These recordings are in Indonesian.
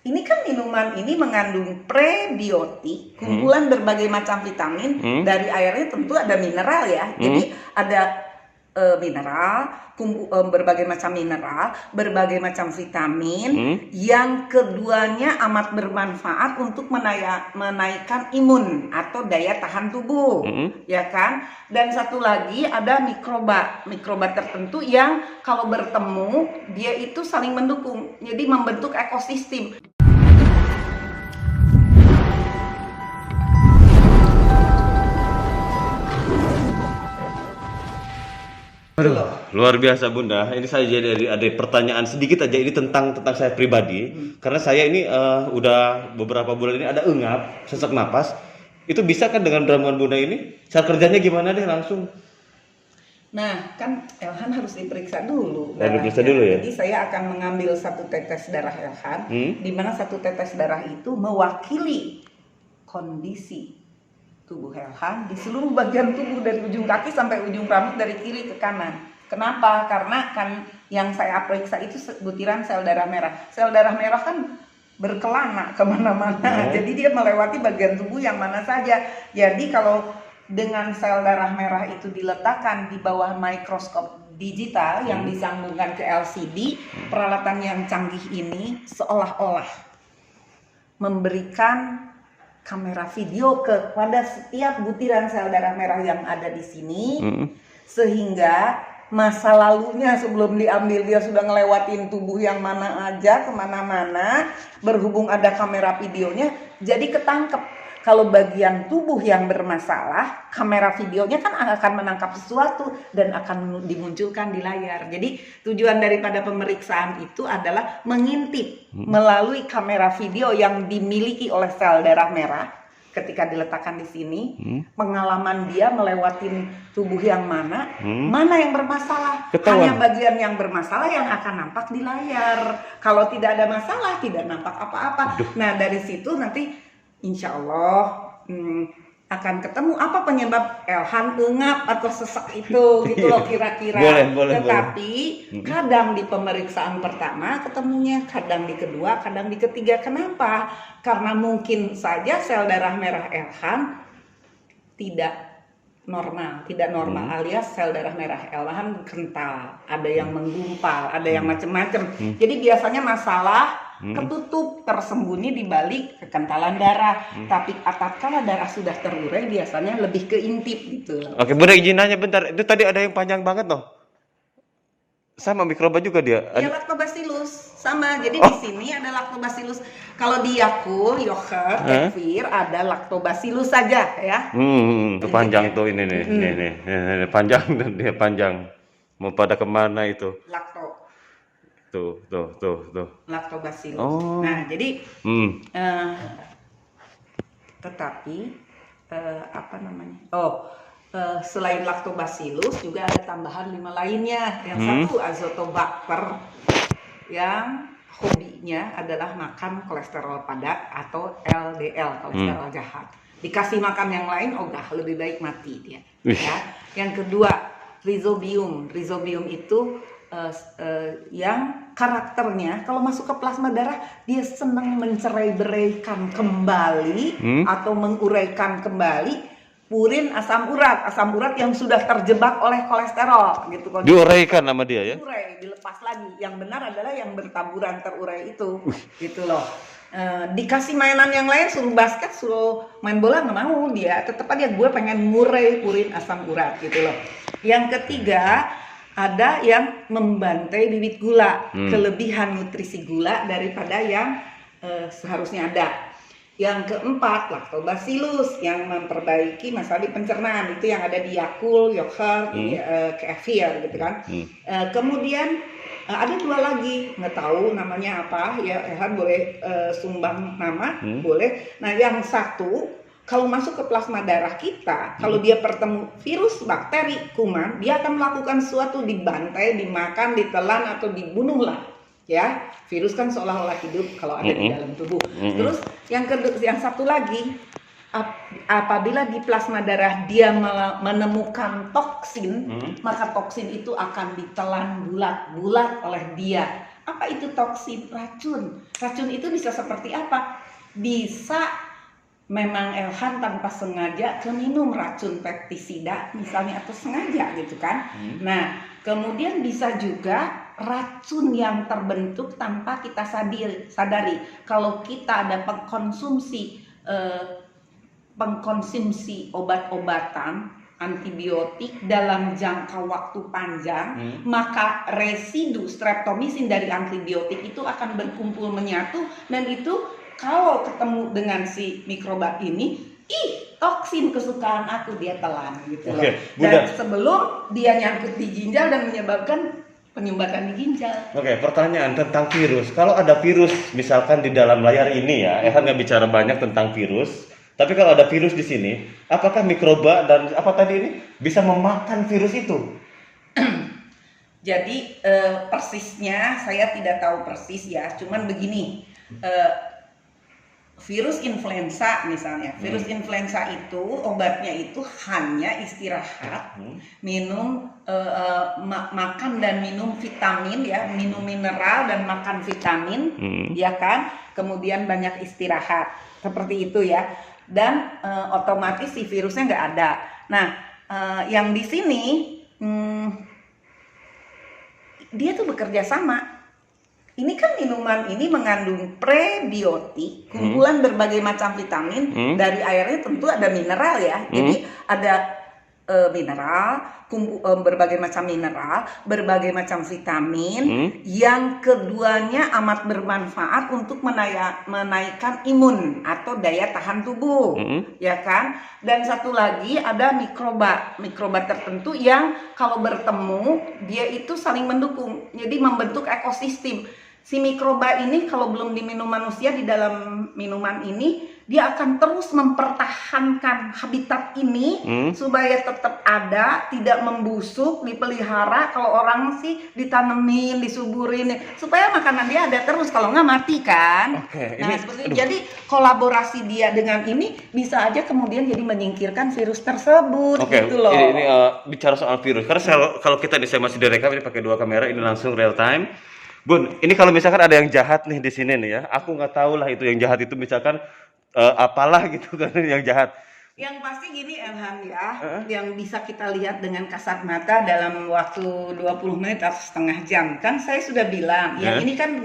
Ini kan minuman ini mengandung prebiotik, kumpulan berbagai macam vitamin. Dari airnya tentu ada mineral ya. Jadi ada mineral, berbagai macam mineral, berbagai macam vitamin, yang keduanya amat bermanfaat untuk menaikkan imun atau daya tahan tubuh, ya kan? Dan satu lagi ada mikroba tertentu yang kalau bertemu dia itu saling mendukung, jadi membentuk ekosistem. Aduh, luar biasa Bunda. Ini saya jadi ada pertanyaan sedikit aja ini tentang saya pribadi. Karena saya ini udah beberapa bulan ini ada engap, sesak napas. Itu bisa kan dengan ramuan Bunda ini? Cara kerjanya gimana deh langsung? Nah, kan Elhan harus diperiksa dulu. Harus diperiksa dulu ya? Jadi saya akan mengambil satu tetes darah Elhan, di mana satu tetes darah itu mewakili kondisi tubuh Elhan di seluruh bagian tubuh dari ujung kaki sampai ujung rambut dari kiri ke kanan. Kenapa? Karena kan yang saya periksa itu butiran sel darah merah. Sel darah merah kan berkelana kemana-mana, jadi dia melewati bagian tubuh yang mana saja. Jadi kalau dengan sel darah merah itu diletakkan di bawah mikroskop digital yang disambungkan ke LCD, peralatan yang canggih ini seolah-olah memberikan kamera video kepada setiap butiran sel darah merah yang ada di sini, sehingga masa lalunya sebelum diambil dia sudah ngelewatin tubuh yang mana aja, kemana-mana, berhubung ada kamera videonya, jadi ketangkep. Kalau bagian tubuh yang bermasalah, kamera videonya kan akan menangkap sesuatu dan akan dimunculkan di layar. Jadi tujuan daripada pemeriksaan itu adalah mengintip melalui kamera video yang dimiliki oleh sel darah merah. Ketika diletakkan di sini, pengalaman dia melewatin tubuh yang mana yang bermasalah. Ketahuan. Hanya bagian yang bermasalah yang akan nampak di layar. Kalau tidak ada masalah, tidak nampak apa-apa. Nah, dari situ nanti insya Allah akan ketemu apa penyebab Elhan engap atau sesak itu, gitu loh kira-kira. Boleh. Tetapi kadang di pemeriksaan pertama ketemunya, kadang di kedua, kadang di ketiga. Kenapa? Karena mungkin saja sel darah merah Elhan tidak normal alias sel darah merah Elhan kental, ada yang menggumpal, ada yang macam-macam. Jadi biasanya masalah ketutup, tersembunyi di balik kekentalan darah. Tapi tatkala darah sudah terurai biasanya lebih keintip gitu. Oke, Bunda izin nanya bentar. Itu tadi ada yang panjang banget loh. Sama mikroba juga dia. Ya, lactobacillus sama. Jadi di sini ada lactobacillus. Kalau di Yakult, yogurt, kefir ada lactobacillus saja ya. Itu panjang tuh ini nih. Nih. Panjang dan dia panjang. Mau pada kemana itu? Tuh. Lactobacillus. Oh. Nah, jadi tetapi apa namanya? Selain lactobacillus juga ada tambahan 5 lainnya. Yang satu azotobacter yang hobinya adalah makan kolesterol padat atau LDL, kolesterol jahat. Dikasih makan yang lain ogah, lebih baik mati dia. Ya. Yang kedua rhizobium. Rhizobium itu yang karakternya kalau masuk ke plasma darah dia senang mencerai-beraikan kembali atau menguraikan kembali purin asam urat yang sudah terjebak oleh kolesterol gitu. Diuraikan sama dia ya? Diurai, dilepas lagi. Yang benar adalah yang bertaburan terurai itu, gitu loh. Dikasih mainan yang lain, suruh basket, suruh main bola nggak mau dia. Tetap aja gue pengen ngurai purin asam urat gitu loh. Yang ketiga ada yang membantai bibit gula, kelebihan nutrisi gula daripada yang seharusnya ada. Yang keempat, lactobacillus yang memperbaiki masalah di pencernaan, itu yang ada di Yakult, yogurt, kefir gitu kan. Kemudian ada 2 lagi, nggak tahu namanya apa ya, Elhan boleh sumbang nama, boleh. Nah, yang satu kalau masuk ke plasma darah kita, kalau dia bertemu virus, bakteri, kuman, dia akan melakukan sesuatu, dibantai, dimakan, ditelan atau dibunuh lah. Ya, virus kan seolah-olah hidup kalau ada di dalam tubuh. Terus yang satu lagi, apabila di plasma darah dia menemukan toksin, maka toksin itu akan ditelan bulat-bulat oleh dia. Apa itu toksin? Racun. Racun itu bisa seperti apa? Bisa memang Elhan tanpa sengaja keminum racun pestisida misalnya atau sengaja gitu kan. Nah, kemudian bisa juga racun yang terbentuk tanpa kita sadari. Kalau kita ada pengkonsumsi obat-obatan antibiotik dalam jangka waktu panjang, maka residu streptomisin dari antibiotik itu akan berkumpul menyatu, dan itu kalau ketemu dengan si mikroba ini, toksin kesukaan aku, dia telan gitu loh. Dan sebelum dia nyangkut di ginjal dan menyebabkan penyumbatan di ginjal. Pertanyaan tentang virus. Kalau ada virus misalkan di dalam layar ini ya, Ehan nggak bicara banyak tentang virus. Tapi kalau ada virus di sini, apakah mikroba dan apa tadi ini bisa memakan virus itu? Jadi persisnya saya tidak tahu persis ya, cuman begini, virus influenza misalnya, virus influenza itu obatnya itu hanya istirahat, minum, makan dan minum vitamin ya, minum mineral dan makan vitamin, ya kan, kemudian banyak istirahat, seperti itu ya. Dan otomatis si virusnya nggak ada. Nah, yang di sini dia tuh bekerja sama. Ini kan minuman ini mengandung prebiotik, kumpulan berbagai macam vitamin. Dari airnya tentu ada mineral ya. Jadi ada mineral, berbagai macam mineral, berbagai macam vitamin, yang keduanya amat bermanfaat untuk menaikkan imun atau daya tahan tubuh, ya kan? Dan satu lagi ada mikroba tertentu yang kalau bertemu dia itu saling mendukung, jadi membentuk ekosistem. Si mikroba ini kalau belum diminum manusia, di dalam minuman ini dia akan terus mempertahankan habitat ini supaya tetap ada, tidak membusuk, dipelihara. Kalau orang sih ditanemin, disuburin supaya makanan dia ada terus, kalau nggak mati kan. Jadi kolaborasi dia dengan ini bisa aja kemudian jadi menyingkirkan virus tersebut. Gitu loh. Ini bicara soal virus, karena kalau kita saya masih direkam ini pakai 2 kamera, ini langsung real time. Bun, ini kalau misalkan ada yang jahat nih di sini nih ya, aku nggak tahu lah itu yang jahat itu misalkan apalah gitu kan yang jahat. Yang pasti gini Elhan ya, yang bisa kita lihat dengan kasat mata dalam waktu 20 menit atau setengah jam. Kan saya sudah bilang, yang ini kan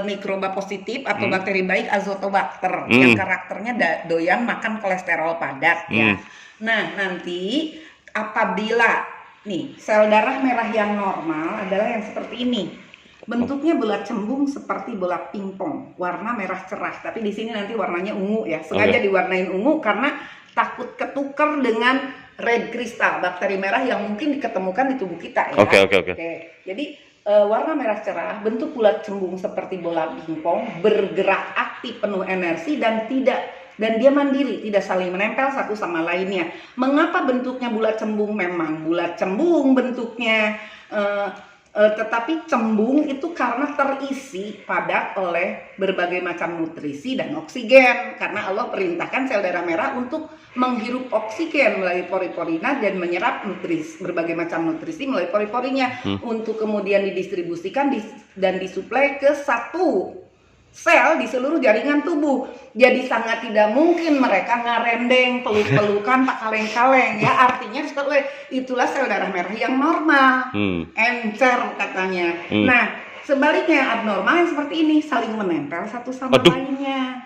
mikroba positif atau bakteri baik Azotobacter, yang karakternya doyan makan kolesterol padat ya. Nah, nanti apabila nih, sel darah merah yang normal adalah yang seperti ini. Bentuknya bulat cembung seperti bola pingpong, warna merah cerah. Tapi di sini nanti warnanya ungu ya. Sengaja diwarnain ungu karena takut ketukar dengan red crystal, bakteri merah yang mungkin diketemukan di tubuh kita ya. Jadi warna merah cerah, bentuk bulat cembung seperti bola pingpong, bergerak aktif, penuh energi dan dia mandiri, tidak saling menempel satu sama lainnya. Mengapa bentuknya bulat cembung? Memang bulat cembung bentuknya, tetapi cembung itu karena terisi padat oleh berbagai macam nutrisi dan oksigen. Karena Allah perintahkan sel darah merah untuk menghirup oksigen melalui pori-porinya dan menyerap berbagai macam nutrisi melalui pori-porinya untuk kemudian didistribusikan dan disuplai ke satu sel di seluruh jaringan tubuh. Jadi sangat tidak mungkin mereka ngarendeng, peluk-pelukan, tak kaleng-kaleng ya. Artinya itulah sel darah merah yang normal, encer katanya. Nah, sebaliknya abnormal yang seperti ini, saling menempel satu sama lainnya.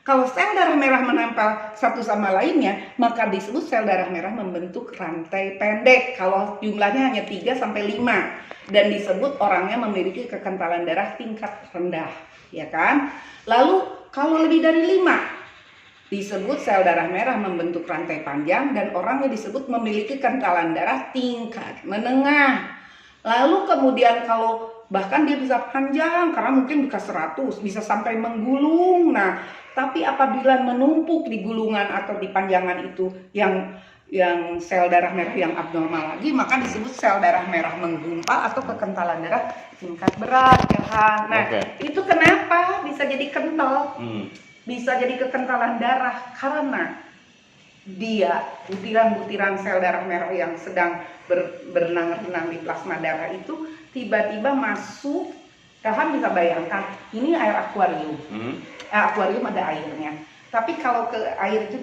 Kalau sel darah merah menempel satu sama lainnya, maka disebut sel darah merah membentuk rantai pendek. Kalau jumlahnya hanya 3 sampai 5 dan disebut orangnya memiliki kekentalan darah tingkat rendah, ya kan? Lalu kalau lebih dari 5 disebut sel darah merah membentuk rantai panjang dan orangnya disebut memiliki kekentalan darah tingkat menengah. Lalu kemudian kalau bahkan dia bisa panjang karena mungkin bisa 100, bisa sampai menggulung. Nah, tapi apabila menumpuk di gulungan atau di panjangan itu yang sel darah merah yang abnormal lagi, maka disebut sel darah merah menggumpal atau kekentalan darah tingkat berat ya kan. Nah, itu kenapa bisa jadi kental? Bisa jadi kekentalan darah karena dia butiran-butiran sel darah merah yang sedang berenang-renang di plasma darah itu tiba-tiba masuk Elhan bisa bayangkan, ini air akuarium. Akuarium ada airnya. Tapi kalau ke air itu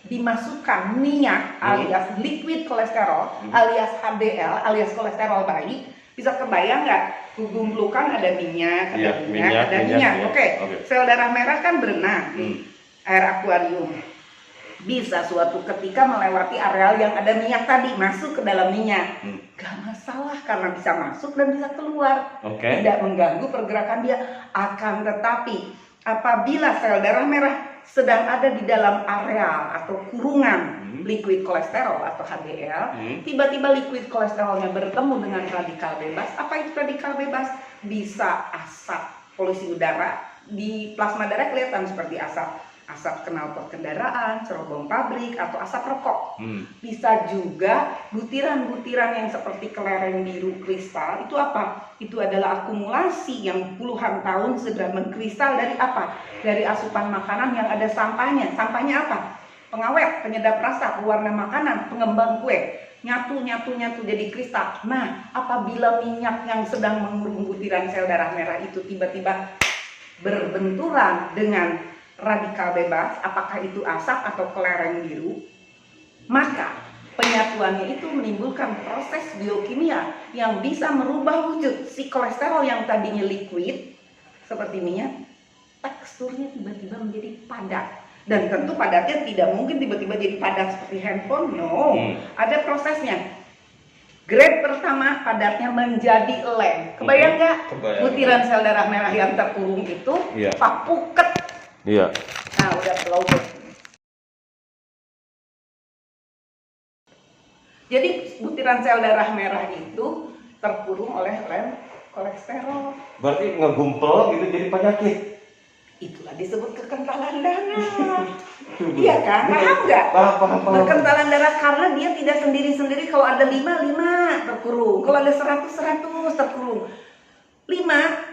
dimasukkan minyak alias liquid kolesterol alias HDL alias kolesterol baik, bisa kebayang nggak? Gumplukan ada minyak, ada minyak. Oke. Sel darah merah kan berenang di air akuarium. Bisa suatu ketika melewati areal yang ada minyak tadi, masuk ke dalam minyak. Gak masalah karena bisa masuk dan bisa keluar. Tidak mengganggu pergerakan dia. Akan tetapi apabila sel darah merah sedang ada di dalam areal atau kurungan liquid kolesterol atau HDL, tiba-tiba liquid kolesterolnya bertemu dengan radikal bebas. Apa itu radikal bebas? Bisa asap polusi udara, di plasma darah kelihatan seperti asap knalpot kendaraan, cerobong pabrik, atau asap rokok. Bisa juga butiran-butiran yang seperti kelereng biru kristal. Itu apa? Itu adalah akumulasi yang puluhan tahun sudah mengkristal dari apa? Dari asupan makanan yang ada sampahnya. Sampahnya apa? Pengawet, penyedap rasa, pewarna makanan, pengembang kue. Nyatu jadi kristal. Nah, apabila minyak yang sedang mengurung butiran sel darah merah itu tiba-tiba berbenturan dengan radikal bebas, apakah itu asap atau kelereng biru, maka penyatuannya itu menimbulkan proses biokimia yang bisa merubah wujud si kolesterol yang tadinya liquid seperti minyak, teksturnya tiba-tiba menjadi padat. Dan tentu padatnya tidak mungkin tiba-tiba jadi padat seperti handphone, no. Ada prosesnya. Grade pertama padatnya menjadi lem. Kebayang nggak? Butiran sel darah merah yang terkurung itu papuket. Iya. Nah, udah pelobot. Jadi butiran sel darah merah itu terkurung oleh lem kolesterol. Berarti ngegumpel gitu jadi penyakit. Itulah disebut kekentalan darah. Iya kan? Paham nggak? Paham. Kekentalan darah karena dia tidak sendiri-sendiri. Kalau ada 5 terkurung. Kalau ada 100 terkurung. 5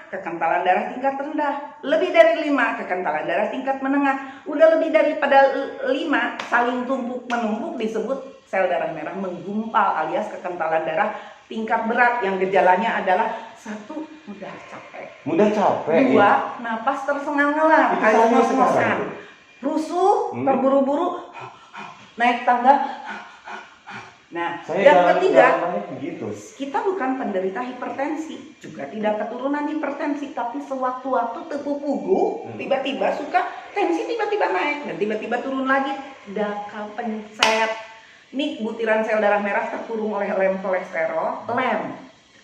kekentalan darah tingkat rendah, lebih dari 5 kekentalan darah tingkat menengah, udah lebih daripada 5 saling tumpuk menumpuk disebut sel darah merah menggumpal alias kekentalan darah tingkat berat yang gejalanya adalah 1 mudah capek, 2 napas tersengal-sengal kayak ngos-ngosan, rusuh, terburu-buru, naik tangga. Nah, yang ketiga, kita bukan penderita hipertensi, juga tidak keturunan hipertensi, tapi sewaktu-waktu tepu punggung, tiba-tiba suka tensi tiba-tiba naik dan tiba-tiba turun lagi, dakal pencet. Ini butiran sel darah merah terkurung oleh lem kolesterol, lem.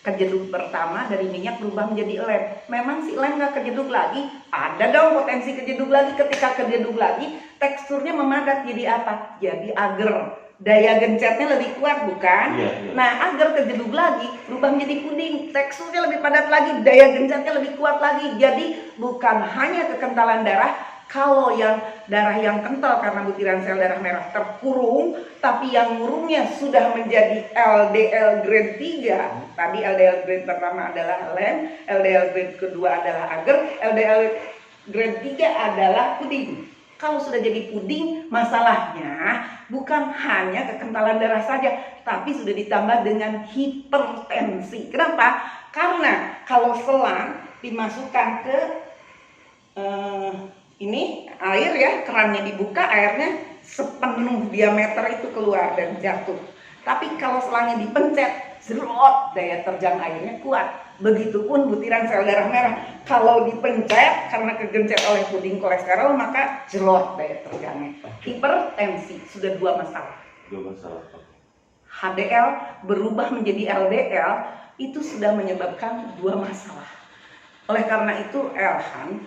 Kejeduk pertama dari minyak berubah menjadi lem. Memang si lem nggak kejeduk lagi, ada dong potensi kejeduk lagi. Ketika kejeduk lagi, teksturnya memadat jadi apa? Jadi agar. Daya gencetnya lebih kuat, bukan? Iya. Nah, agar kejeduk lagi, berubah menjadi puding, teksturnya lebih padat lagi, daya gencetnya lebih kuat lagi. Jadi bukan hanya kekentalan darah, kalau yang darah yang kental karena butiran sel darah merah terkurung, tapi yang ngurungnya sudah menjadi LDL grade 3. Tadi LDL grade pertama adalah lem, LDL grade kedua adalah agar, LDL grade 3 adalah puding. Kalau sudah jadi puding, masalahnya bukan hanya kekentalan darah saja, tapi sudah ditambah dengan hipertensi. Kenapa? Karena kalau selang dimasukkan ke ini air ya, kerannya dibuka, airnya sepenuh diameter itu keluar dan jatuh. Tapi kalau selangnya dipencet, zerot, daya terjang airnya kuat. Begitupun butiran sel darah merah, kalau dipencet karena kegencet oleh puding kolesterol, maka jelot daya terjangnya. Hipertensi sudah 2 masalah. HDL berubah menjadi LDL itu sudah menyebabkan 2 masalah. Oleh karena itu, Elhan,